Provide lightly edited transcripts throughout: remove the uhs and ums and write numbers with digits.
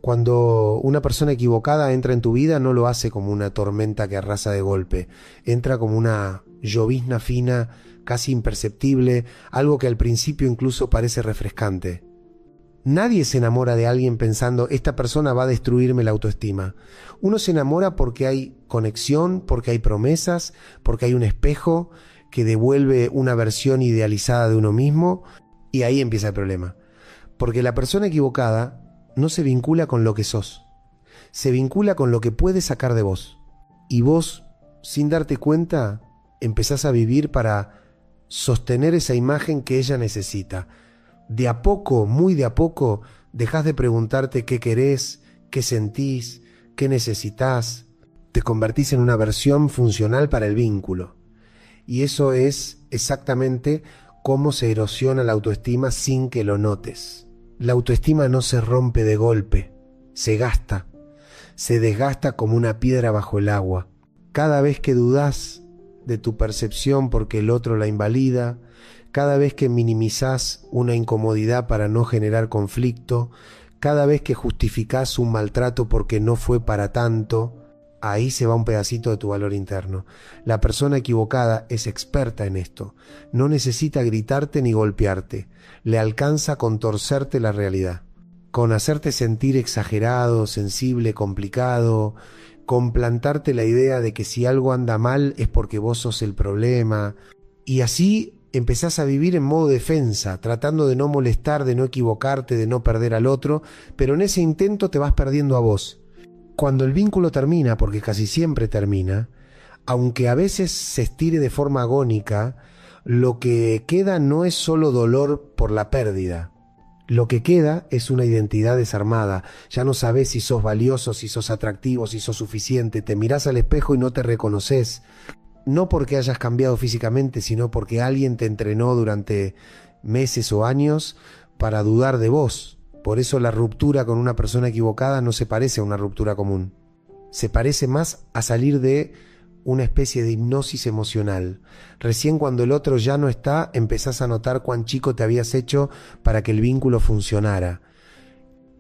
Cuando una persona equivocada entra en tu vida, no lo hace como una tormenta que arrasa de golpe. Entra como una llovizna fina, casi imperceptible, algo que al principio incluso parece refrescante. Nadie se enamora de alguien pensando, esta persona va a destruirme la autoestima. Uno se enamora porque hay conexión, porque hay promesas, porque hay un espejo que devuelve una versión idealizada de uno mismo, y ahí empieza el problema. Porque la persona equivocada no se vincula con lo que sos, se vincula con lo que puedes sacar de vos. Y vos, sin darte cuenta, empezás a vivir para sostener esa imagen que ella necesita. De a poco, muy de a poco, dejás de preguntarte qué querés, qué sentís, qué necesitas. Te convertís en una versión funcional para el vínculo. Y eso es exactamente cómo se erosiona la autoestima sin que lo notes. La autoestima no se rompe de golpe, se gasta, se desgasta como una piedra bajo el agua. Cada vez que dudás de tu percepción porque el otro la invalida, cada vez que minimizás una incomodidad para no generar conflicto, cada vez que justificás un maltrato porque no fue para tanto, ahí se va un pedacito de tu valor interno. La persona equivocada es experta en esto. No necesita gritarte ni golpearte. Le alcanza con torcerte la realidad, con hacerte sentir exagerado, sensible, complicado, con plantarte la idea de que si algo anda mal es porque vos sos el problema. Y así empezás a vivir en modo defensa, tratando de no molestar, de no equivocarte, de no perder al otro, pero en ese intento te vas perdiendo a vos. Cuando el vínculo termina, porque casi siempre termina, aunque a veces se estire de forma agónica, lo que queda no es solo dolor por la pérdida. Lo que queda es una identidad desarmada. Ya no sabés si sos valioso, si sos atractivo, si sos suficiente. Te mirás al espejo y no te reconoces. No porque hayas cambiado físicamente, sino porque alguien te entrenó durante meses o años para dudar de vos. Por eso la ruptura con una persona equivocada no se parece a una ruptura común. Se parece más a salir de una especie de hipnosis emocional. Recién cuando el otro ya no está, empezás a notar cuán chico te habías hecho para que el vínculo funcionara.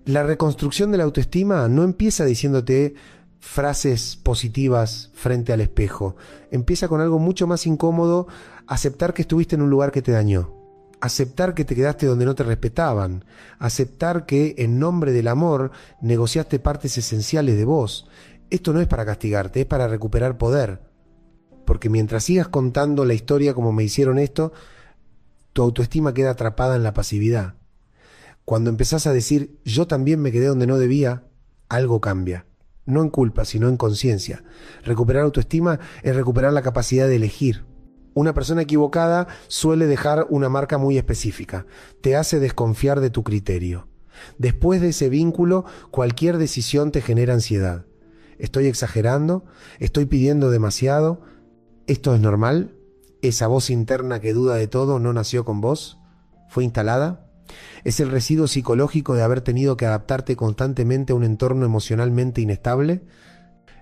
La reconstrucción de la autoestima no empieza diciéndote frases positivas frente al espejo. Empieza con algo mucho más incómodo: aceptar que estuviste en un lugar que te dañó. Aceptar que te quedaste donde no te respetaban, aceptar que en nombre del amor negociaste partes esenciales de vos. Esto no es para castigarte, es para recuperar poder. Porque mientras sigas contando la historia como me hicieron esto, tu autoestima queda atrapada en la pasividad. Cuando empezás a decir, yo también me quedé donde no debía, algo cambia. No en culpa, sino en conciencia. Recuperar autoestima es recuperar la capacidad de elegir. Una persona equivocada suele dejar una marca muy específica. Te hace desconfiar de tu criterio. Después de ese vínculo, cualquier decisión te genera ansiedad. ¿Estoy exagerando? ¿Estoy pidiendo demasiado? ¿Esto es normal? ¿Esa voz interna que duda de todo no nació con vos? ¿Fue instalada? ¿Es el residuo psicológico de haber tenido que adaptarte constantemente a un entorno emocionalmente inestable?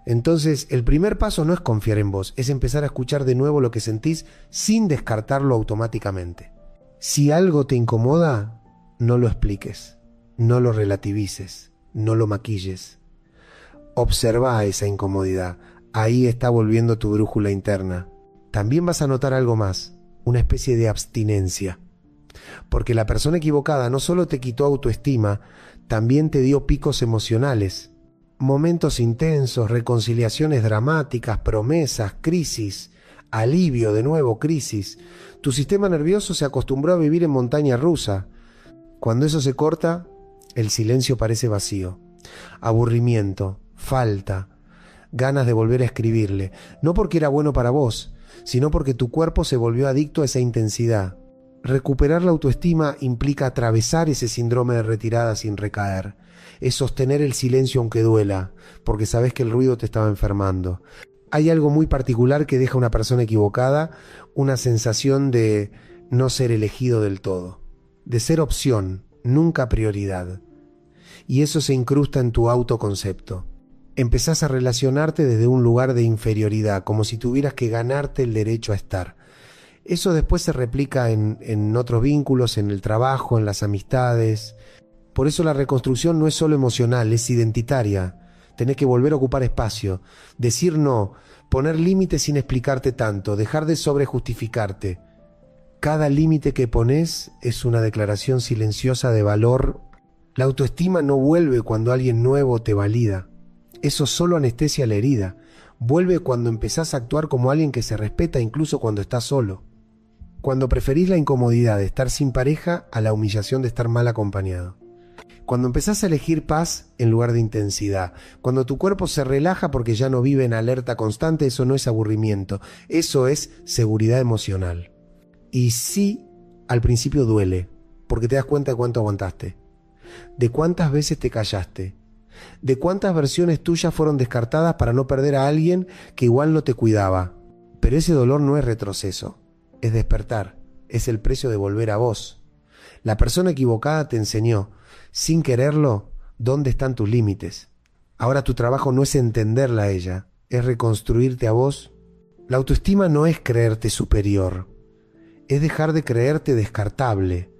Entonces, el primer paso no es confiar en vos, es empezar a escuchar de nuevo lo que sentís sin descartarlo automáticamente. Si algo te incomoda, no lo expliques, no lo relativices, no lo maquilles. Observa esa incomodidad, ahí está volviendo tu brújula interna. También vas a notar algo más, una especie de abstinencia. Porque la persona equivocada no solo te quitó autoestima, también te dio picos emocionales. Momentos intensos, reconciliaciones dramáticas, promesas, crisis, alivio, de nuevo crisis. Tu sistema nervioso se acostumbró a vivir en montaña rusa. Cuando eso se corta, el silencio parece vacío. Aburrimiento, falta, ganas de volver a escribirle. No porque era bueno para vos, sino porque tu cuerpo se volvió adicto a esa intensidad. Recuperar la autoestima implica atravesar ese síndrome de retirada sin recaer. Es sostener el silencio aunque duela, porque sabes que el ruido te estaba enfermando. Hay algo muy particular que deja a una persona equivocada, una sensación de no ser elegido del todo, de ser opción, nunca prioridad. Y eso se incrusta en tu autoconcepto. Empezás a relacionarte desde un lugar de inferioridad, como si tuvieras que ganarte el derecho a estar. Eso después se replica en otros vínculos, en el trabajo, en las amistades. Por eso la reconstrucción no es solo emocional, es identitaria. Tenés que volver a ocupar espacio, decir no, poner límites sin explicarte tanto, dejar de sobrejustificarte. Cada límite que pones es una declaración silenciosa de valor. La autoestima no vuelve cuando alguien nuevo te valida. Eso solo anestesia la herida. Vuelve cuando empezás a actuar como alguien que se respeta incluso cuando estás solo. Cuando preferís la incomodidad de estar sin pareja a la humillación de estar mal acompañado. Cuando empezás a elegir paz en lugar de intensidad. Cuando tu cuerpo se relaja porque ya no vive en alerta constante, eso no es aburrimiento. Eso es seguridad emocional. Y sí, al principio duele, porque te das cuenta de cuánto aguantaste. De cuántas veces te callaste. De cuántas versiones tuyas fueron descartadas para no perder a alguien que igual no te cuidaba. Pero ese dolor no es retroceso, es despertar, es el precio de volver a vos. La persona equivocada te enseñó, sin quererlo, dónde están tus límites. Ahora tu trabajo no es entenderla a ella, es reconstruirte a vos. La autoestima no es creerte superior, es dejar de creerte descartable,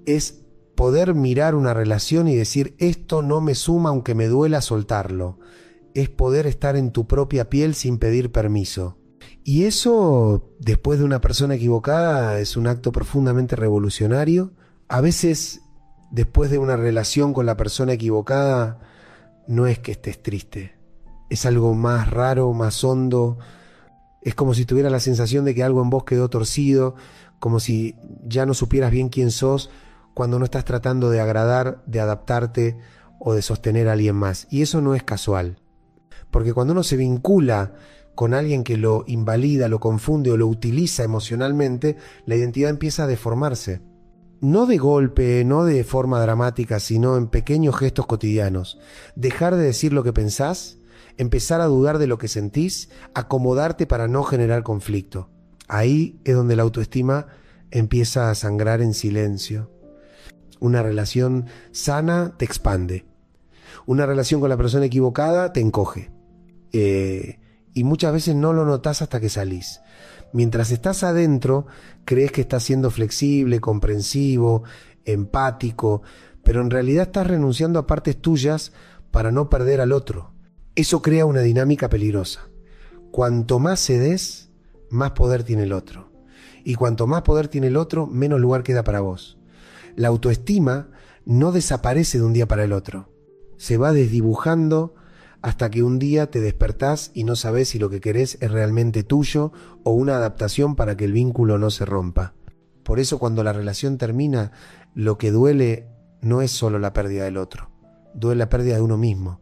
es poder mirar una relación y decir esto no me suma aunque me duela soltarlo. Es poder estar en tu propia piel sin pedir permiso. Y eso, después de una persona equivocada, es un acto profundamente revolucionario. A veces, después de una relación con la persona equivocada, no es que estés triste. Es algo más raro, más hondo. Es como si tuvieras la sensación de que algo en vos quedó torcido, como si ya no supieras bien quién sos, cuando no estás tratando de agradar, de adaptarte o de sostener a alguien más. Y eso no es casual. Porque cuando uno se vincula con alguien que lo invalida, lo confunde o lo utiliza emocionalmente, la identidad empieza a deformarse. No de golpe, no de forma dramática, sino en pequeños gestos cotidianos. Dejar de decir lo que pensás, empezar a dudar de lo que sentís, acomodarte para no generar conflicto. Ahí es donde la autoestima empieza a sangrar en silencio. Una relación sana te expande. Una relación con la persona equivocada te encoge. Y muchas veces no lo notás hasta que salís. Mientras estás adentro, crees que estás siendo flexible, comprensivo, empático, pero en realidad estás renunciando a partes tuyas para no perder al otro. Eso crea una dinámica peligrosa. Cuanto más cedes, más poder tiene el otro. Y cuanto más poder tiene el otro, menos lugar queda para vos. La autoestima no desaparece de un día para el otro. Se va desdibujando hasta que un día te despertás y no sabés si lo que querés es realmente tuyo o una adaptación para que el vínculo no se rompa. Por eso cuando la relación termina, lo que duele no es solo la pérdida del otro. Duele la pérdida de uno mismo.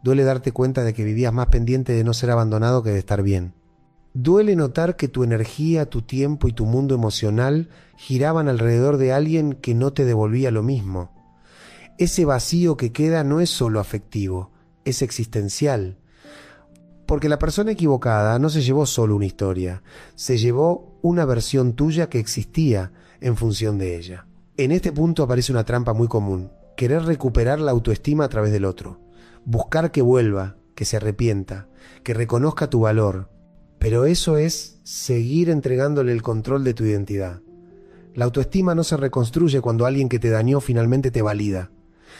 Duele darte cuenta de que vivías más pendiente de no ser abandonado que de estar bien. Duele notar que tu energía, tu tiempo y tu mundo emocional giraban alrededor de alguien que no te devolvía lo mismo. Ese vacío que queda no es solo afectivo, es existencial. Porque la persona equivocada no se llevó solo una historia, se llevó una versión tuya que existía en función de ella. En este punto aparece una trampa muy común: querer recuperar la autoestima a través del otro, buscar que vuelva, que se arrepienta, que reconozca tu valor. Pero eso es seguir entregándole el control de tu identidad. La autoestima no se reconstruye cuando alguien que te dañó finalmente te valida.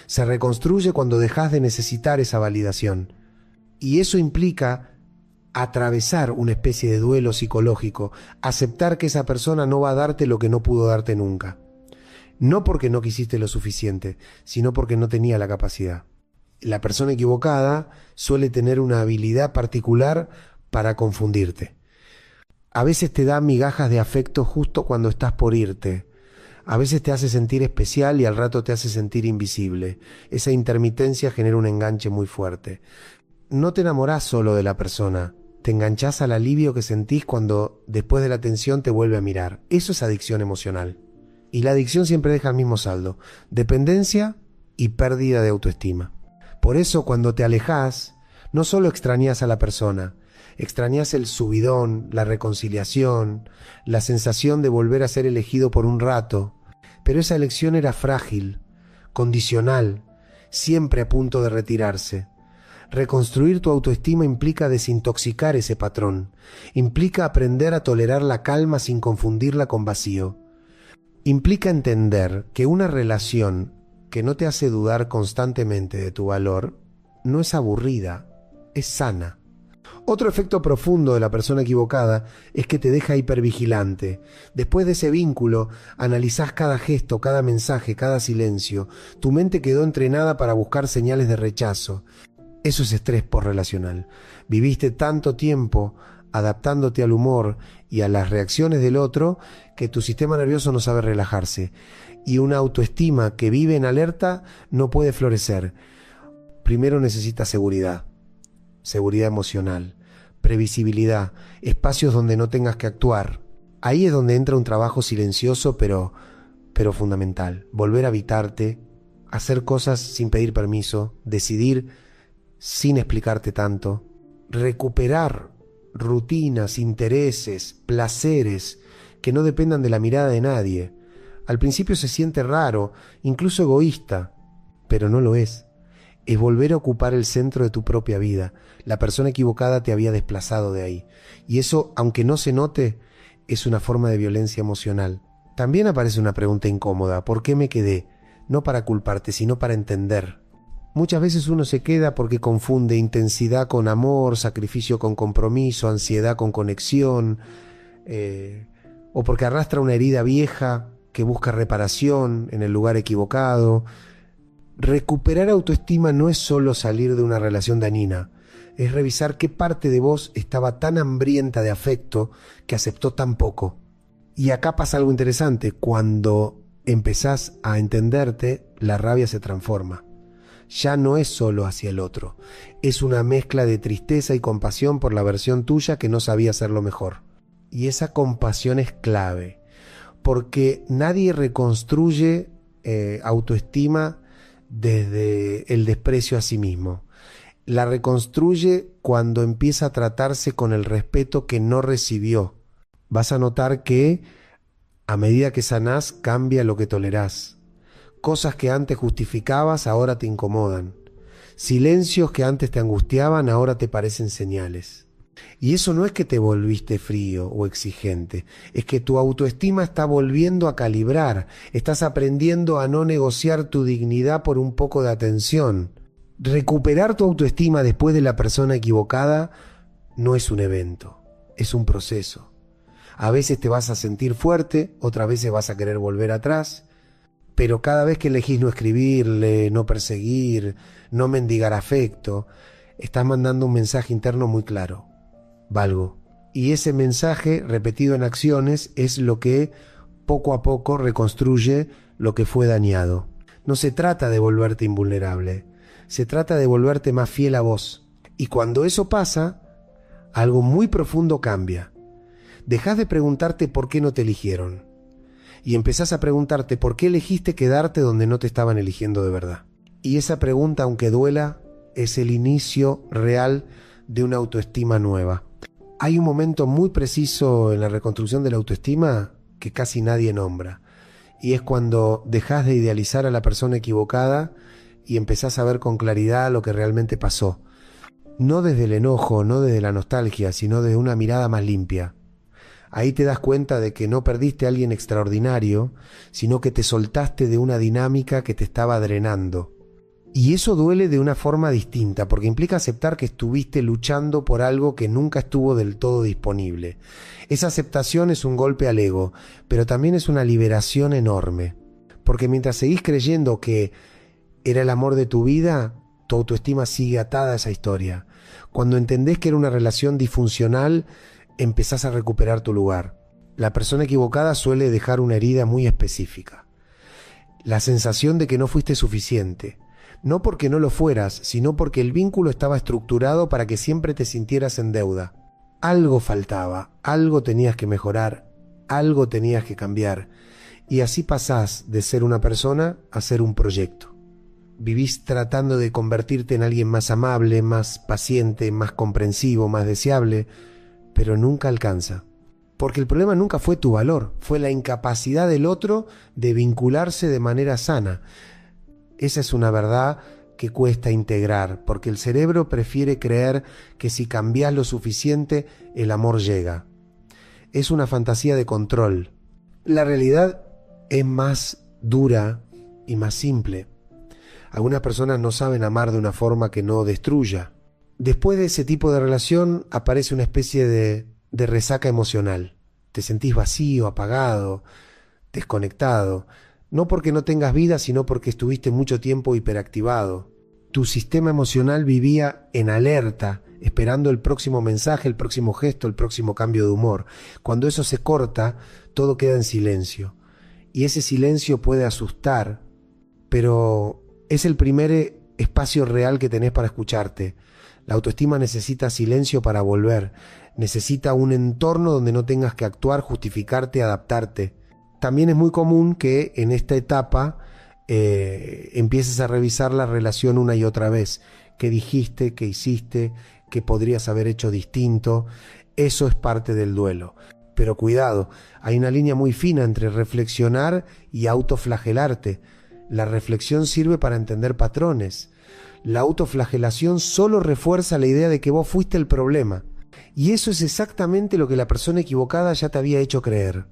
Se reconstruye cuando dejas de necesitar esa validación. Y eso implica atravesar una especie de duelo psicológico, aceptar que esa persona no va a darte lo que no pudo darte nunca. No porque no quisiste lo suficiente, sino porque no tenía la capacidad. La persona equivocada suele tener una habilidad particular para confundirte. A veces te da migajas de afecto justo cuando estás por irte. A veces te hace sentir especial y al rato te hace sentir invisible. Esa intermitencia genera un enganche muy fuerte. No te enamorás solo de la persona, te enganchás al alivio que sentís cuando después de la tensión te vuelve a mirar. Eso es adicción emocional. Y la adicción siempre deja el mismo saldo: dependencia y pérdida de autoestima. Por eso cuando te alejás, no solo extrañás a la persona, extrañás el subidón, la reconciliación, la sensación de volver a ser elegido por un rato. Pero esa elección era frágil, condicional, siempre a punto de retirarse. Reconstruir tu autoestima implica desintoxicar ese patrón, implica aprender a tolerar la calma sin confundirla con vacío. Implica entender que una relación que no te hace dudar constantemente de tu valor, no es aburrida, es sana. Otro efecto profundo de la persona equivocada es que te deja hipervigilante. Después de ese vínculo, analizás cada gesto, cada mensaje, cada silencio. Tu mente quedó entrenada para buscar señales de rechazo. Eso es estrés posrelacional. Viviste tanto tiempo adaptándote al humor y a las reacciones del otro que tu sistema nervioso no sabe relajarse. Y una autoestima que vive en alerta no puede florecer. Primero necesitas seguridad emocional, previsibilidad, espacios donde no tengas que actuar. Ahí es donde entra un trabajo silencioso pero fundamental. Volver a habitarte, hacer cosas sin pedir permiso, decidir sin explicarte tanto, recuperar rutinas, intereses, placeres que no dependan de la mirada de nadie. Al principio se siente raro, incluso egoísta, pero no lo es. Es volver a ocupar el centro de tu propia vida. La persona equivocada te había desplazado de ahí. Y eso, aunque no se note, es una forma de violencia emocional. También aparece una pregunta incómoda. ¿Por qué me quedé? No para culparte, sino para entender. Muchas veces uno se queda porque confunde intensidad con amor, sacrificio con compromiso, ansiedad con conexión, o porque arrastra una herida vieja que busca reparación en el lugar equivocado. Recuperar autoestima no es solo salir de una relación dañina, es revisar qué parte de vos estaba tan hambrienta de afecto que aceptó tan poco. Y acá pasa algo interesante, cuando empezás a entenderte, la rabia se transforma. Ya no es solo hacia el otro, es una mezcla de tristeza y compasión por la versión tuya que no sabía hacerlo mejor. Y esa compasión es clave, porque nadie reconstruye autoestima desde el desprecio a sí mismo. La reconstruye cuando empieza a tratarse con el respeto que no recibió. Vas a notar que a medida que sanás cambia lo que tolerás. Cosas que antes justificabas ahora te incomodan. Silencios que antes te angustiaban ahora te parecen señales. Y eso no es que te volviste frío o exigente, es que tu autoestima está volviendo a calibrar, estás aprendiendo a no negociar tu dignidad por un poco de atención. Recuperar tu autoestima después de la persona equivocada no es un evento, es un proceso. A veces te vas a sentir fuerte, otras veces vas a querer volver atrás, pero cada vez que elegís no escribirle, no perseguir, no mendigar afecto, estás mandando un mensaje interno muy claro. Valgo. Y ese mensaje repetido en acciones es lo que poco a poco reconstruye lo que fue dañado. No se trata de volverte invulnerable, se trata de volverte más fiel a vos. Y cuando eso pasa, algo muy profundo cambia. Dejás de preguntarte por qué no te eligieron y empezás a preguntarte por qué elegiste quedarte donde no te estaban eligiendo de verdad. Y esa pregunta, aunque duela, es el inicio real de una autoestima nueva. Hay un momento muy preciso en la reconstrucción de la autoestima que casi nadie nombra, y es cuando dejás de idealizar a la persona equivocada y empezás a ver con claridad lo que realmente pasó. No desde el enojo, no desde la nostalgia, sino desde una mirada más limpia. Ahí te das cuenta de que no perdiste a alguien extraordinario, sino que te soltaste de una dinámica que te estaba drenando. Y eso duele de una forma distinta, porque implica aceptar que estuviste luchando por algo que nunca estuvo del todo disponible. Esa aceptación es un golpe al ego, pero también es una liberación enorme. Porque mientras seguís creyendo que era el amor de tu vida, tu autoestima sigue atada a esa historia. Cuando entendés que era una relación disfuncional, empezás a recuperar tu lugar. La persona equivocada suele dejar una herida muy específica. La sensación de que no fuiste suficiente. No porque no lo fueras, sino porque el vínculo estaba estructurado para que siempre te sintieras en deuda. Algo faltaba, algo tenías que mejorar, algo tenías que cambiar. Y así pasás de ser una persona a ser un proyecto. Vivís tratando de convertirte en alguien más amable, más paciente, más comprensivo, más deseable, pero nunca alcanza. Porque el problema nunca fue tu valor, fue la incapacidad del otro de vincularse de manera sana. Esa es una verdad que cuesta integrar, porque el cerebro prefiere creer que si cambias lo suficiente, el amor llega. Es una fantasía de control. La realidad es más dura y más simple. Algunas personas no saben amar de una forma que no destruya. Después de ese tipo de relación aparece una especie de resaca emocional. Te sentís vacío, apagado, desconectado. No porque no tengas vida, sino porque estuviste mucho tiempo hiperactivado. Tu sistema emocional vivía en alerta, esperando el próximo mensaje, el próximo gesto, el próximo cambio de humor. Cuando eso se corta, todo queda en silencio. Y ese silencio puede asustar, pero es el primer espacio real que tenés para escucharte. La autoestima necesita silencio para volver. Necesita un entorno donde no tengas que actuar, justificarte, adaptarte. También es muy común que en esta etapa empieces a revisar la relación una y otra vez. ¿Qué dijiste? ¿Qué hiciste? ¿Qué podrías haber hecho distinto? Eso es parte del duelo. Pero cuidado, hay una línea muy fina entre reflexionar y autoflagelarte. La reflexión sirve para entender patrones. La autoflagelación solo refuerza la idea de que vos fuiste el problema. Y eso es exactamente lo que la persona equivocada ya te había hecho creer.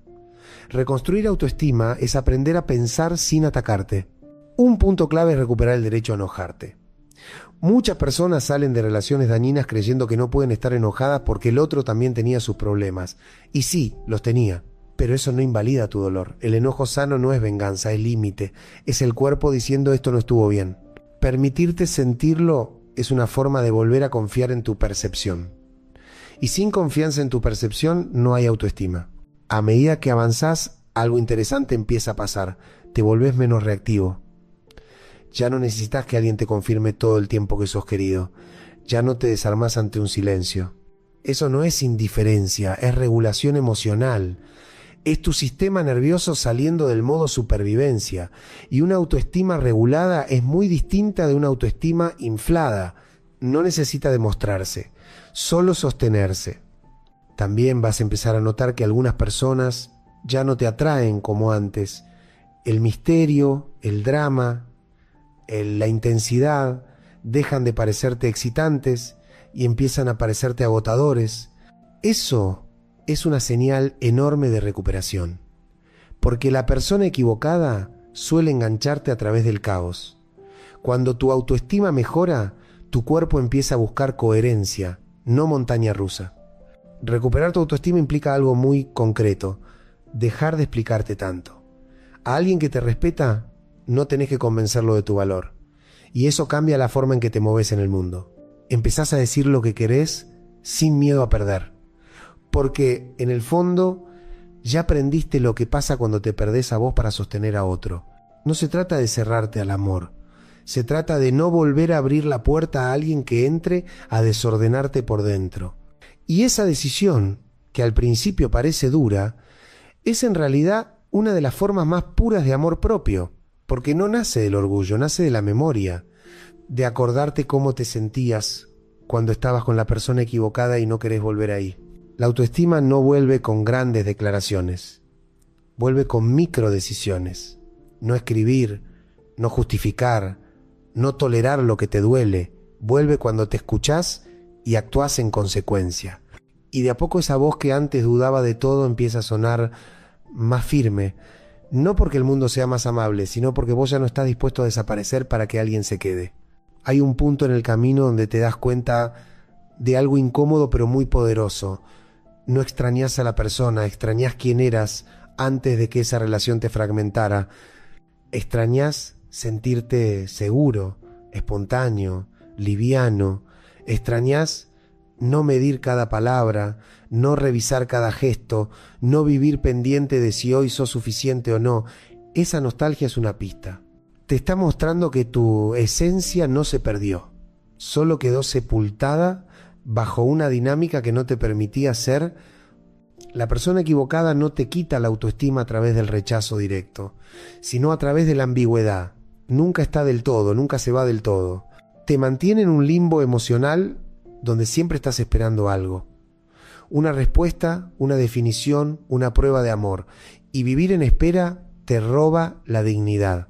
Reconstruir autoestima es aprender a pensar sin atacarte. Un punto clave es recuperar el derecho a enojarte. Muchas personas salen de relaciones dañinas creyendo que no pueden estar enojadas porque el otro también tenía sus problemas. Y sí, los tenía, pero eso no invalida tu dolor. El enojo sano no es venganza, es límite. Es el cuerpo diciendo esto no estuvo bien. Permitirte sentirlo es una forma de volver a confiar en tu percepción. Y sin confianza en tu percepción no hay autoestima. A medida que avanzás, algo interesante empieza a pasar. Te volvés menos reactivo. Ya no necesitas que alguien te confirme todo el tiempo que sos querido. Ya no te desarmás ante un silencio. Eso no es indiferencia, es regulación emocional. Es tu sistema nervioso saliendo del modo supervivencia. Y una autoestima regulada es muy distinta de una autoestima inflada. No necesita demostrarse, solo sostenerse. También vas a empezar a notar que algunas personas ya no te atraen como antes. El misterio, el drama, la intensidad dejan de parecerte excitantes y empiezan a parecerte agotadores. Eso es una señal enorme de recuperación, porque la persona equivocada suele engancharte a través del caos. Cuando tu autoestima mejora, tu cuerpo empieza a buscar coherencia, no montaña rusa. Recuperar tu autoestima implica algo muy concreto: dejar de explicarte tanto. A alguien que te respeta no tenés que convencerlo de tu valor, y eso cambia la forma en que te moves en el mundo. Empezás a decir lo que querés sin miedo a perder, porque en el fondo ya aprendiste lo que pasa cuando te perdés a vos para sostener a otro. No se trata de cerrarte al amor, se trata de no volver a abrir la puerta a alguien que entre a desordenarte por dentro. Y esa decisión, que al principio parece dura, es en realidad una de las formas más puras de amor propio, porque no nace del orgullo, nace de la memoria, de acordarte cómo te sentías cuando estabas con la persona equivocada y no querés volver ahí. La autoestima no vuelve con grandes declaraciones, vuelve con micro decisiones. No escribir, no justificar, no tolerar lo que te duele, vuelve cuando te escuchás y actuás en consecuencia. Y de a poco esa voz que antes dudaba de todo empieza a sonar más firme, no porque el mundo sea más amable, sino porque vos ya no estás dispuesto a desaparecer para que alguien se quede. Hay un punto en el camino donde te das cuenta de algo incómodo pero muy poderoso. No extrañás a la persona, extrañás quién eras antes de que esa relación te fragmentara. Extrañás sentirte seguro, espontáneo, liviano. Extrañás no medir cada palabra, no revisar cada gesto, no vivir pendiente de si hoy sos suficiente o no. Esa nostalgia es una pista. Te está mostrando que tu esencia no se perdió, solo quedó sepultada bajo una dinámica que no te permitía ser. La persona equivocada no te quita la autoestima a través del rechazo directo, sino a través de la ambigüedad. Nunca está del todo, nunca se va del todo. Te mantiene en un limbo emocional donde siempre estás esperando algo. Una respuesta, una definición, una prueba de amor. Y vivir en espera te roba la dignidad,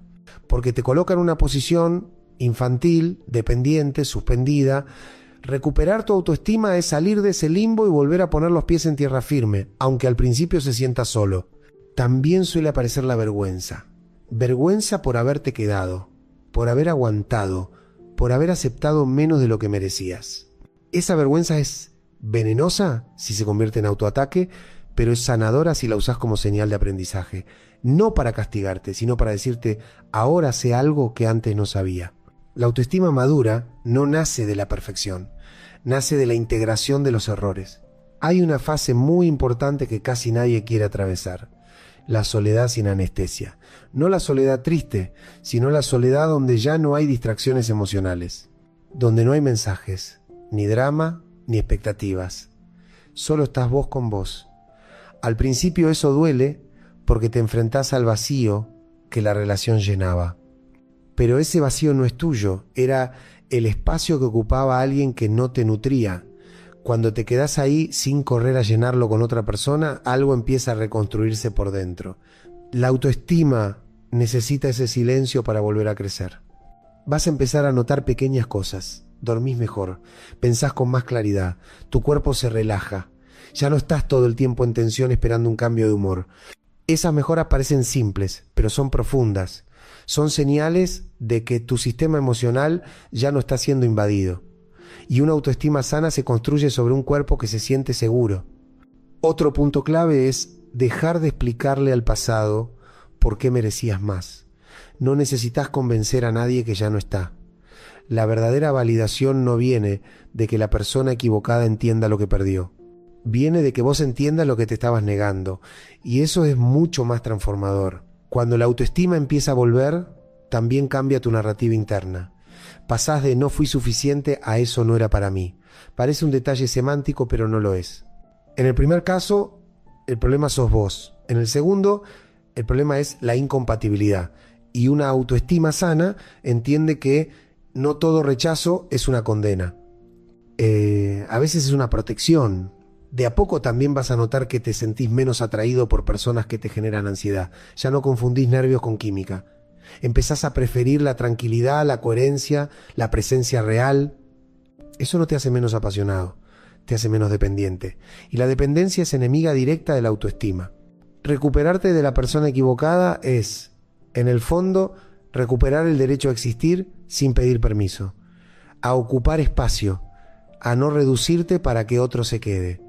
porque te coloca en una posición infantil, dependiente, suspendida. Recuperar tu autoestima es salir de ese limbo y volver a poner los pies en tierra firme, aunque al principio se sienta solo. También suele aparecer la vergüenza. Vergüenza por haberte quedado. por haber aguantado, por haber aceptado menos de lo que merecías. Esa vergüenza es venenosa si se convierte en autoataque, pero es sanadora si la usás como señal de aprendizaje. No para castigarte, sino para decirte, ahora sé algo que antes no sabía. La autoestima madura no nace de la perfección, nace de la integración de los errores. Hay una fase muy importante que casi nadie quiere atravesar: la soledad sin anestesia. No la soledad triste, sino la soledad donde ya no hay distracciones emocionales, donde no hay mensajes, ni drama, ni expectativas. Solo estás vos con vos. Al principio eso duele porque te enfrentás al vacío que la relación llenaba. Pero ese vacío no es tuyo, era el espacio que ocupaba alguien que no te nutría. Cuando te quedás ahí sin correr a llenarlo con otra persona, algo empieza a reconstruirse por dentro. La autoestima necesita ese silencio para volver a crecer. Vas a empezar a notar pequeñas cosas. Dormís mejor, pensás con más claridad, tu cuerpo se relaja. Ya no estás todo el tiempo en tensión esperando un cambio de humor. Esas mejoras parecen simples, pero son profundas. Son señales de que tu sistema emocional ya no está siendo invadido. Y una autoestima sana se construye sobre un cuerpo que se siente seguro. Otro punto clave es dejar de explicarle al pasado por qué merecías más. No necesitas convencer a nadie que ya no está. La verdadera validación no viene de que la persona equivocada entienda lo que perdió. Viene de que vos entiendas lo que te estabas negando. Y eso es mucho más transformador. Cuando la autoestima empieza a volver, también cambia tu narrativa interna. Pasás de no fui suficiente a eso no era para mí. Parece un detalle semántico, pero no lo es. En el primer caso, el problema sos vos. En el segundo, el problema es la incompatibilidad. Y una autoestima sana entiende que no todo rechazo es una condena. A veces es una protección. De a poco también vas a notar que te sentís menos atraído por personas que te generan ansiedad. Ya no confundís nervios con química. Empezás a preferir la tranquilidad, la coherencia, la presencia real. Eso no te hace menos apasionado, te hace menos dependiente. Y la dependencia es enemiga directa de la autoestima. Recuperarte de la persona equivocada es, en el fondo, recuperar el derecho a existir sin pedir permiso, a ocupar espacio, a no reducirte para que otro se quede.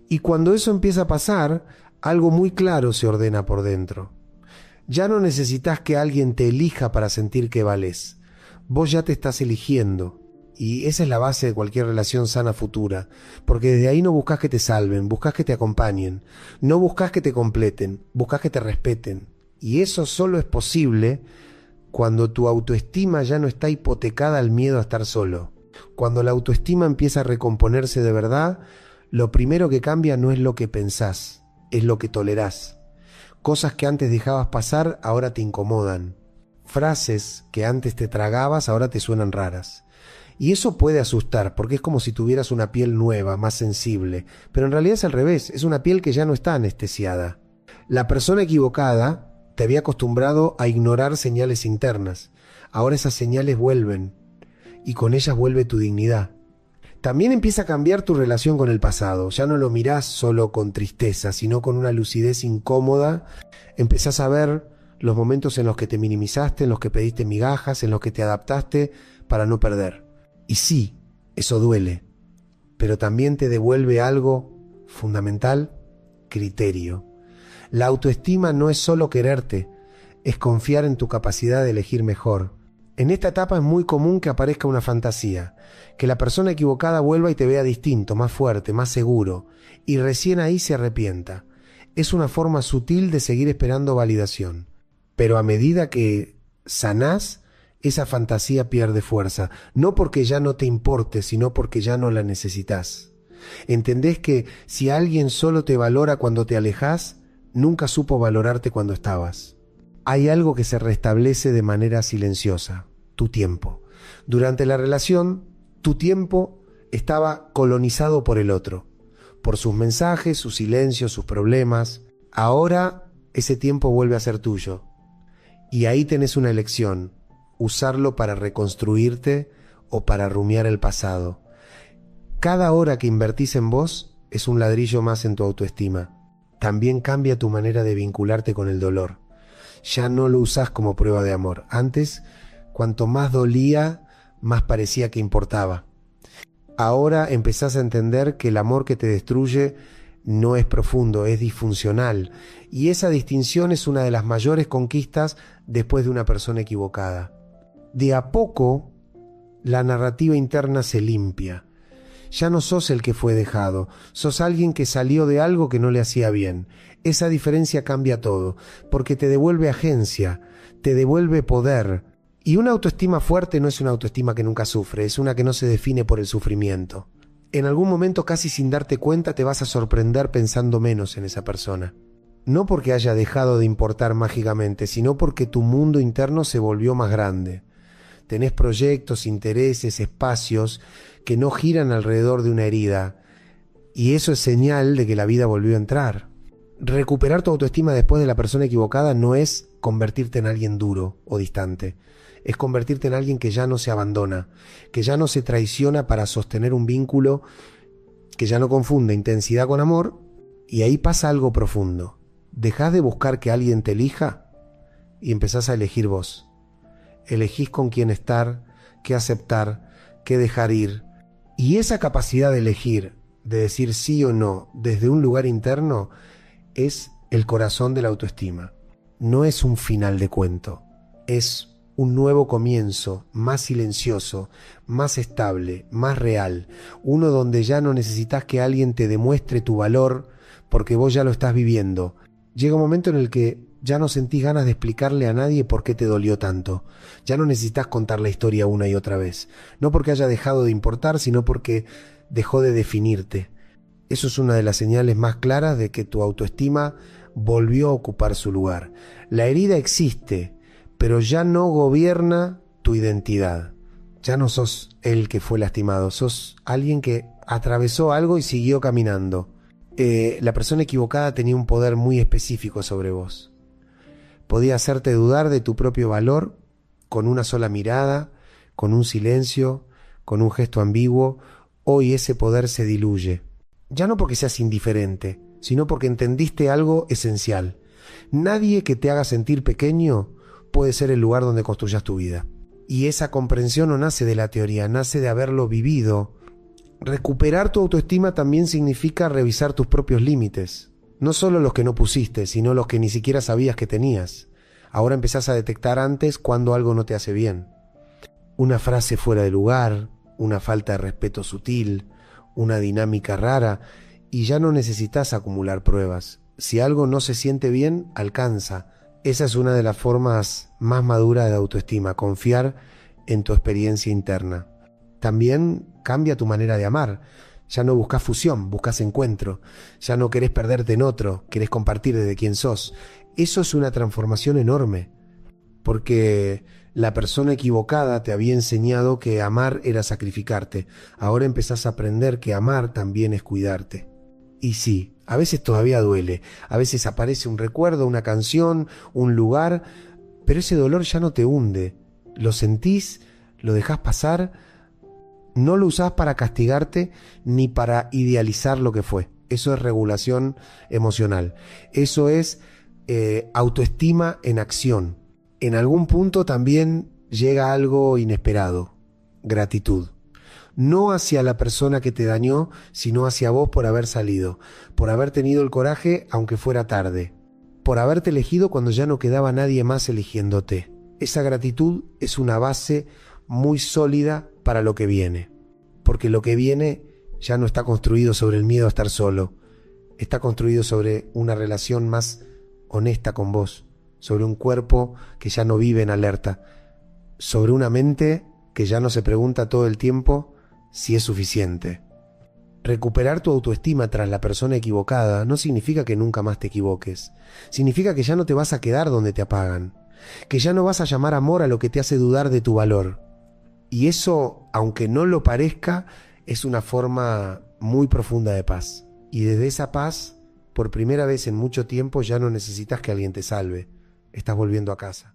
Y cuando eso empieza a pasar, algo muy claro se ordena por dentro. Ya no necesitas que alguien te elija para sentir que valés. Vos ya te estás eligiendo. Y esa es la base de cualquier relación sana futura. Porque desde ahí no buscas que te salven, buscas que te acompañen. No buscas que te completen, buscas que te respeten. Y eso solo es posible cuando tu autoestima ya no está hipotecada al miedo a estar solo. Cuando la autoestima empieza a recomponerse de verdad, lo primero que cambia no es lo que pensás, es lo que tolerás. Cosas que antes dejabas pasar ahora te incomodan. Frases que antes te tragabas ahora te suenan raras. Y eso puede asustar porque es como si tuvieras una piel nueva, más sensible. Pero en realidad es al revés, es una piel que ya no está anestesiada. La persona equivocada te había acostumbrado a ignorar señales internas. Ahora esas señales vuelven y con ellas vuelve tu dignidad. También empieza a cambiar tu relación con el pasado. Ya no lo mirás solo con tristeza, sino con una lucidez incómoda. Empezás a ver los momentos en los que te minimizaste, en los que pediste migajas, en los que te adaptaste para no perder. Y sí, eso duele, pero también te devuelve algo fundamental: criterio. La autoestima no es solo quererte, es confiar en tu capacidad de elegir mejor. En esta etapa es muy común que aparezca una fantasía, que la persona equivocada vuelva y te vea distinto, más fuerte, más seguro, y recién ahí se arrepienta. Es una forma sutil de seguir esperando validación. Pero a medida que sanás, esa fantasía pierde fuerza, no porque ya no te importe, sino porque ya no la necesitas. Entendés que si alguien solo te valora cuando te alejás, nunca supo valorarte cuando estabas. Hay algo que se restablece de manera silenciosa: tu tiempo. Durante la relación, tu tiempo estaba colonizado por el otro, por sus mensajes, sus silencios, sus problemas. Ahora ese tiempo vuelve a ser tuyo. Y ahí tenés una elección: usarlo para reconstruirte o para rumiar el pasado. Cada hora que invertís en vos es un ladrillo más en tu autoestima. También cambia tu manera de vincularte con el dolor. Ya no lo usás como prueba de amor. Antes Cuanto más dolía, más parecía que importaba. Ahora empezás a entender que el amor que te destruye no es profundo, es disfuncional. Y esa distinción es una de las mayores conquistas después de una persona equivocada. De a poco, la narrativa interna se limpia. Ya no sos el que fue dejado, sos alguien que salió de algo que no le hacía bien. Esa diferencia cambia todo, porque te devuelve agencia, te devuelve poder. Y una autoestima fuerte no es una autoestima que nunca sufre, es una que no se define por el sufrimiento. En algún momento, casi sin darte cuenta, te vas a sorprender pensando menos en esa persona. No porque haya dejado de importar mágicamente, sino porque tu mundo interno se volvió más grande. Tenés proyectos, intereses, espacios que no giran alrededor de una herida, y eso es señal de que la vida volvió a entrar. Recuperar tu autoestima después de la persona equivocada no es convertirte en alguien duro o distante, es convertirte en alguien que ya no se abandona, que ya no se traiciona para sostener un vínculo, que ya no confunde intensidad con amor, y ahí pasa algo profundo. Dejás de buscar que alguien te elija y empezás a elegir vos. Elegís con quién estar, qué aceptar, qué dejar ir. Y esa capacidad de elegir, de decir sí o no desde un lugar interno, es el corazón de la autoestima. No es un final de cuento, es un nuevo comienzo, más silencioso, más estable, más real. Uno donde ya no necesitas que alguien te demuestre tu valor porque vos ya lo estás viviendo. Llega un momento en el que ya no sentís ganas de explicarle a nadie por qué te dolió tanto. Ya no necesitas contar la historia una y otra vez. No porque haya dejado de importar, sino porque dejó de definirte. Eso es una de las señales más claras de que tu autoestima volvió a ocupar su lugar. La herida existe, pero ya no gobierna tu identidad. Ya no sos el que fue lastimado, sos alguien que atravesó algo y siguió caminando. La persona equivocada tenía un poder muy específico sobre vos. Podía hacerte dudar de tu propio valor con una sola mirada, con un silencio, con un gesto ambiguo. Hoy ese poder se diluye. Ya no porque seas indiferente, sino porque entendiste algo esencial. Nadie que te haga sentir pequeño puede ser el lugar donde construyas tu vida. Y esa comprensión no nace de la teoría, nace de haberlo vivido. Recuperar tu autoestima también significa revisar tus propios límites. No solo los que no pusiste, sino los que ni siquiera sabías que tenías. Ahora empezás a detectar antes cuando algo no te hace bien. Una frase fuera de lugar, una falta de respeto sutil, una dinámica rara, y ya no necesitas acumular pruebas. Si algo no se siente bien, alcanza. Esa es una de las formas más maduras de autoestima, confiar en tu experiencia interna. También cambia tu manera de amar. Ya no buscas fusión, buscas encuentro. Ya no querés perderte en otro, querés compartir desde quién sos. Eso es una transformación enorme, porque la persona equivocada te había enseñado que amar era sacrificarte. Ahora empezás a aprender que amar también es cuidarte. Y sí, a veces todavía duele, a veces aparece un recuerdo, una canción, un lugar, pero ese dolor ya no te hunde. Lo sentís, lo dejás pasar, no lo usás para castigarte ni para idealizar lo que fue. Eso es regulación emocional. Eso es autoestima en acción. En algún punto también llega algo inesperado, gratitud. No hacia la persona que te dañó, sino hacia vos por haber salido, por haber tenido el coraje aunque fuera tarde, por haberte elegido cuando ya no quedaba nadie más eligiéndote. Esa gratitud es una base muy sólida para lo que viene, porque lo que viene ya no está construido sobre el miedo a estar solo, está construido sobre una relación más honesta con vos, sobre un cuerpo que ya no vive en alerta, sobre una mente que ya no se pregunta todo el tiempo si es suficiente. Recuperar tu autoestima tras la persona equivocada no significa que nunca más te equivoques. Significa que ya no te vas a quedar donde te apagan, que ya no vas a llamar amor a lo que te hace dudar de tu valor. Y eso, aunque no lo parezca, es una forma muy profunda de paz. Y desde esa paz, por primera vez en mucho tiempo, ya no necesitas que alguien te salve. Estás volviendo a casa.